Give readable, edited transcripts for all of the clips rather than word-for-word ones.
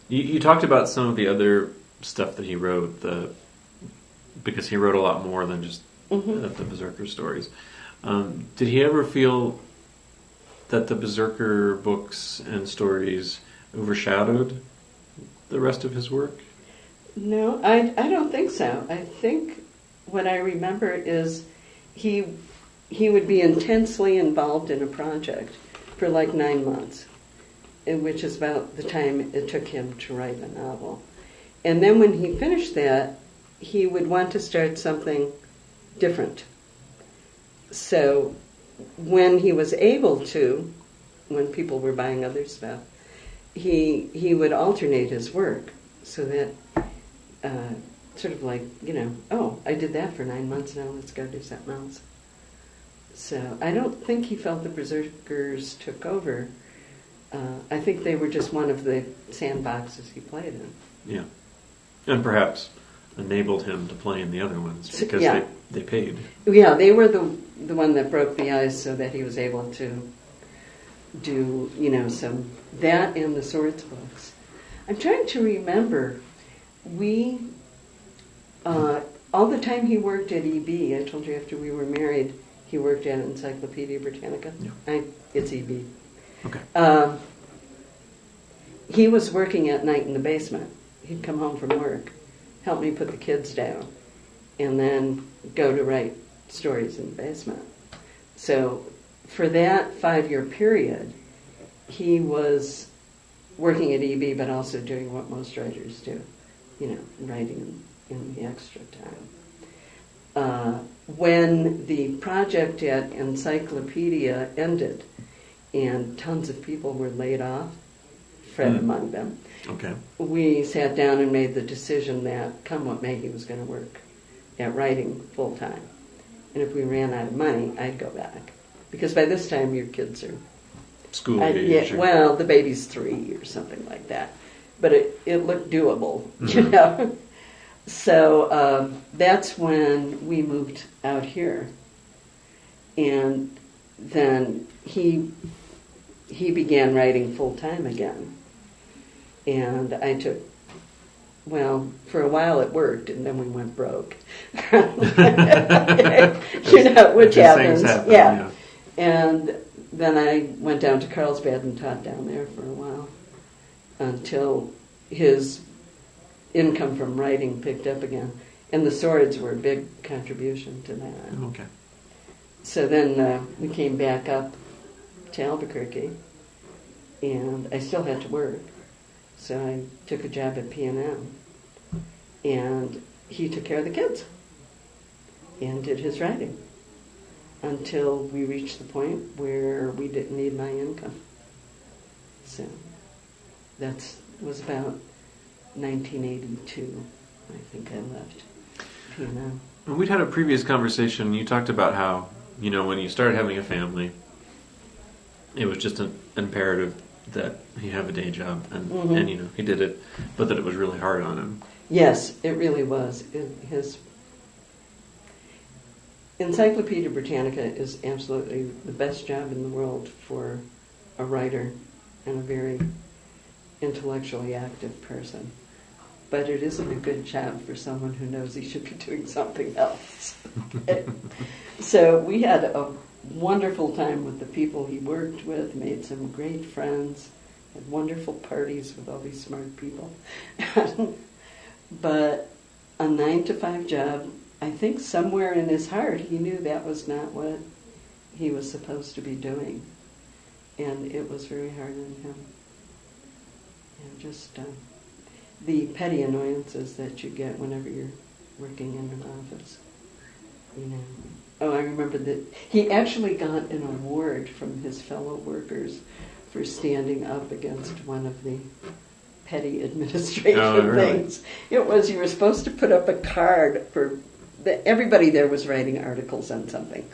You talked about some of the other stuff that he wrote, because he wrote a lot more than just the Berserker stories. Did he ever feel that the Berserker books and stories overshadowed the rest of his work? No, I don't think so. I think what I remember is he would be intensely involved in a project for like 9 months, which is about the time it took him to write a novel. And then when he finished that, he would want to start something different. So when he was able to, when people were buying other stuff, he would alternate his work so that sort of like, oh, I did that for 9 months, now let's go do something else. So I don't think he felt the Berserkers took over. I think they were just one of the sandboxes he played in. Yeah. And perhaps enabled him to play in the other ones because they paid. Yeah, they were the one that broke the ice so that he was able to do, some, that and the Swords books. I'm trying to remember, all the time he worked at EB, I told you after we were married, he worked at Encyclopedia Britannica. Yeah. It's EB. Okay. He was working at night in the basement. He'd come home from work, help me put the kids down, and then go to write stories in the basement. So for that 5-year period, he was working at EB, but also doing what most writers do, writing in the extra time. When the project at Encyclopedia ended and tons of people were laid off, Fred among them, we sat down and made the decision that come what may, he was going to work at writing full time. And if we ran out of money, I'd go back. Because by this time your kids are school age. Yeah, well, the baby's 3 or something like that. But it looked doable, So that's when we moved out here. And then he began writing full time again. And I took, for a while it worked, and then we went broke. Which happens. Yeah. And then I went down to Carlsbad and taught down there for a while until his income from writing picked up again. And the Swords were a big contribution to that. Okay. So then we came back up to Albuquerque, and I still had to work. So I took a job at P&M, and he took care of the kids and did his writing until we reached the point where we didn't need my income. So that was about 1982, I think I left P&M. We'd had a previous conversation. You talked about how, when you started having a family, it was just an imperative that he have a day job, and he did it, but that it was really hard on him. Yes, it really was. His Encyclopedia Britannica is absolutely the best job in the world for a writer and a very intellectually active person. But it isn't a good job for someone who knows he should be doing something else. Okay? So we had a wonderful time with the people he worked with, made some great friends, had wonderful parties with all these smart people. But a 9-to-5 job, I think somewhere in his heart he knew that was not what he was supposed to be doing. And it was very hard on him. And just the petty annoyances that you get whenever you're working in an office. Oh, I remember that he actually got an award from his fellow workers for standing up against one of the petty administration things. It was, you were supposed to put up a card for everybody there was writing articles on something,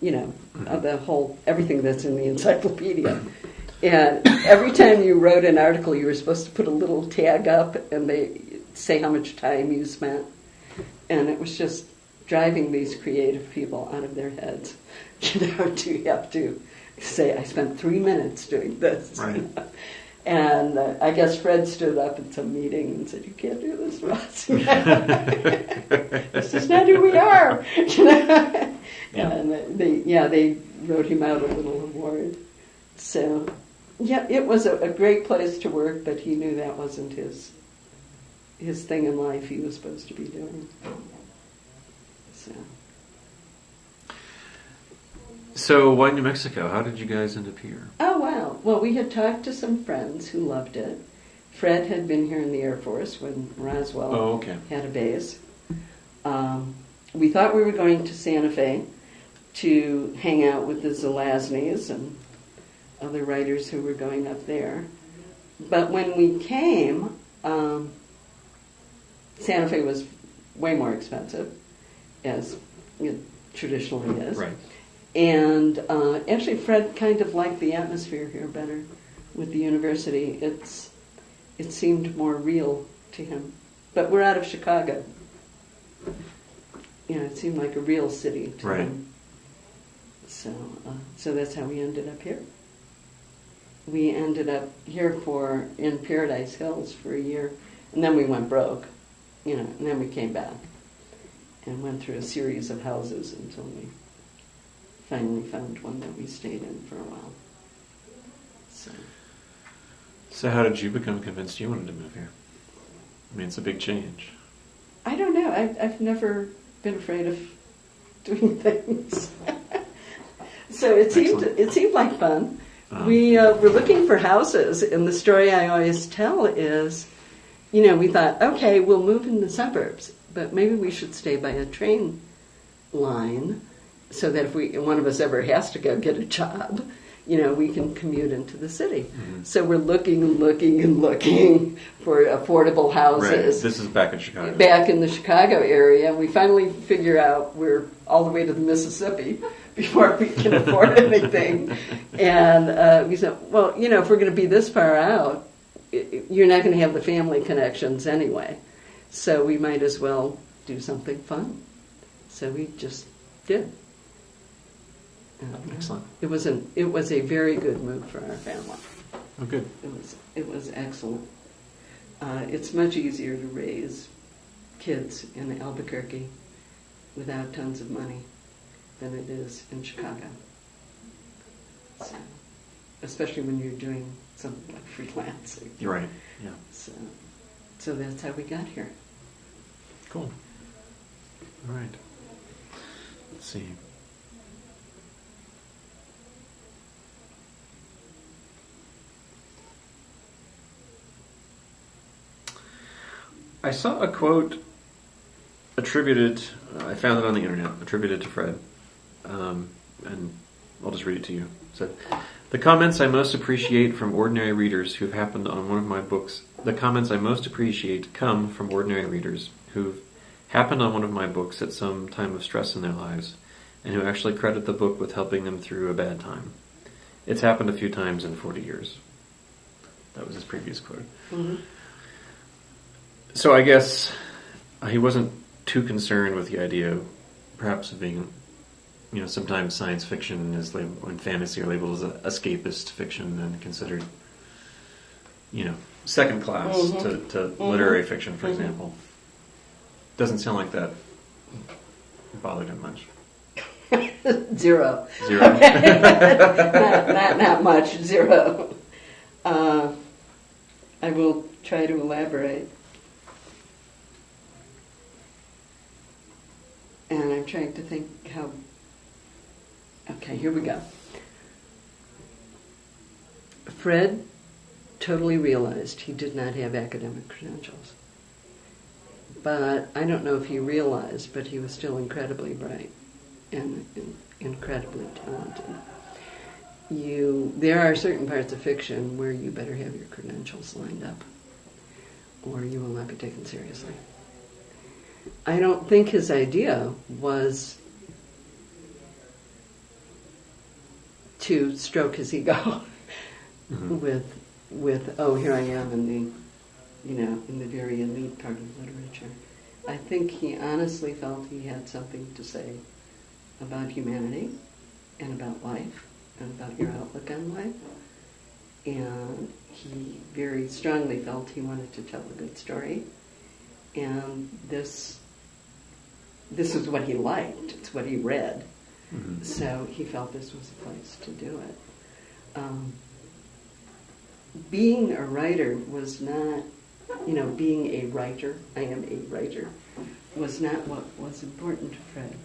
the whole, everything that's in the encyclopedia. And every time you wrote an article, you were supposed to put a little tag up and they say how much time you spent. And it was just driving these creative people out of their heads, to have to say, I spent 3 minutes doing this. Right. And I guess Fred stood up at some meeting and said, "You can't do this to us. This is not who we are." And they wrote him out a little award. So, yeah, it was a great place to work, but he knew that wasn't his thing in life he was supposed to be doing. So why New Mexico? How did you guys end up here? Oh, wow. Well, we had talked to some friends who loved it. Fred had been here in the Air Force when Roswell had a base. We thought we were going to Santa Fe to hang out with the Zelazny's and other writers who were going up there. But when we came, Santa Fe was way more expensive, as it traditionally is. Right. And actually, Fred kind of liked the atmosphere here better with the university. It seemed more real to him. But we're out of Chicago. It seemed like a real city to him. So that's how we ended up here. We ended up here in Paradise Hills for a year, and then we went broke, and then we came back and went through a series of houses until we finally found one that we stayed in for a while. So how did you become convinced you wanted to move here? I mean, it's a big change. I don't know. I've never been afraid of doing things. So it seemed like fun. We were looking for houses, and the story I always tell is, we thought, okay, we'll move in the suburbs, but maybe we should stay by a train line so that if one of us ever has to go get a job, we can commute into the city. Mm-hmm. So we're looking for affordable houses. Right. This is back in Chicago. Back in the Chicago area. We finally figure out we're all the way to the Mississippi before we can afford anything. And we said, well, if we're going to be this far out, you're not going to have the family connections anyway. So we might as well do something fun. So we just did. Excellent. It was a very good move for our family. Oh, good. It was excellent. It's much easier to raise kids in Albuquerque without tons of money than it is in Chicago. So, especially when you're doing something like freelancing. You're right. Yeah. So that's how we got here. Cool. All right. Let's see. I saw a quote attributed, I found it on the internet, attributed to Fred, and I'll just read it to you. It said, "The comments I most appreciate from ordinary readers who've happened on one of my books, the comments I most appreciate come from ordinary readers who've happened on one of my books at some time of stress in their lives, and who actually credit the book with helping them through a bad time. It's happened a few times in 40 years." That was his previous quote. Mm-hmm. So I guess he wasn't too concerned with the idea, perhaps, of being, sometimes science fiction and fantasy are labeled as escapist fiction and considered, second class mm-hmm. to mm-hmm. literary fiction, for mm-hmm. example. Doesn't sound like that bothered him much. Zero. not much. Zero. I will try to elaborate. And I'm trying to think how... Okay, here we go. Fred totally realized he did not have academic credentials. But I don't know if he realized, but he was still incredibly bright and incredibly talented. There are certain parts of fiction where you better have your credentials lined up, or you will not be taken seriously. I don't think his idea was to stroke his ego mm-hmm. with here I am in the very elite part of literature. I think he honestly felt he had something to say about humanity and about life and about your outlook on life. and he very strongly felt he wanted to tell a good story, and this is what he liked. It's what he read. Mm-hmm. So he felt this was a place to do it. Being a writer was not, being a writer, I am a writer, was not what was important to Fred.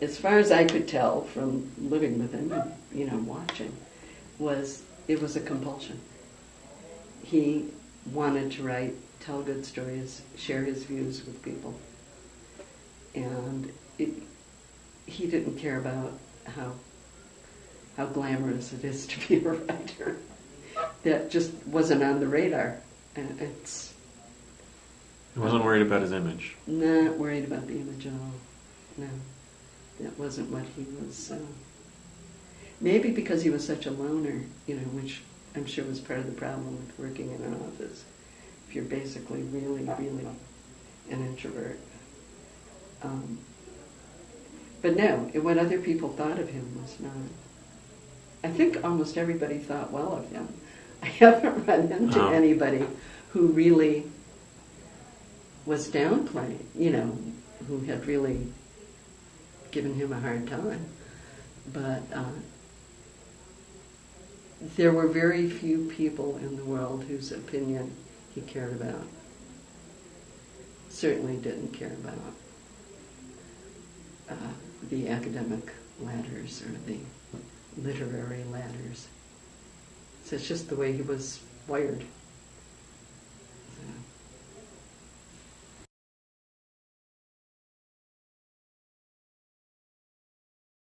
As far as I could tell from living with him, watching, it was a compulsion. He wanted to write, tell good stories, share his views with people. And he didn't care about how glamorous it is to be a writer. That just wasn't on the radar. He wasn't worried about his image. Not worried about the image at all. No, that wasn't what he was. Maybe because he was such a loner, which I'm sure was part of the problem with working in an office. If you're basically really, really an introvert. But no, what other people thought of him was not. I think almost everybody thought well of him. I haven't run into anybody who really was downplaying, who had really given him a hard time. But there were very few people in the world whose opinion he cared about. Certainly didn't care about the academic ladders or the literary ladders. So it's just the way he was wired.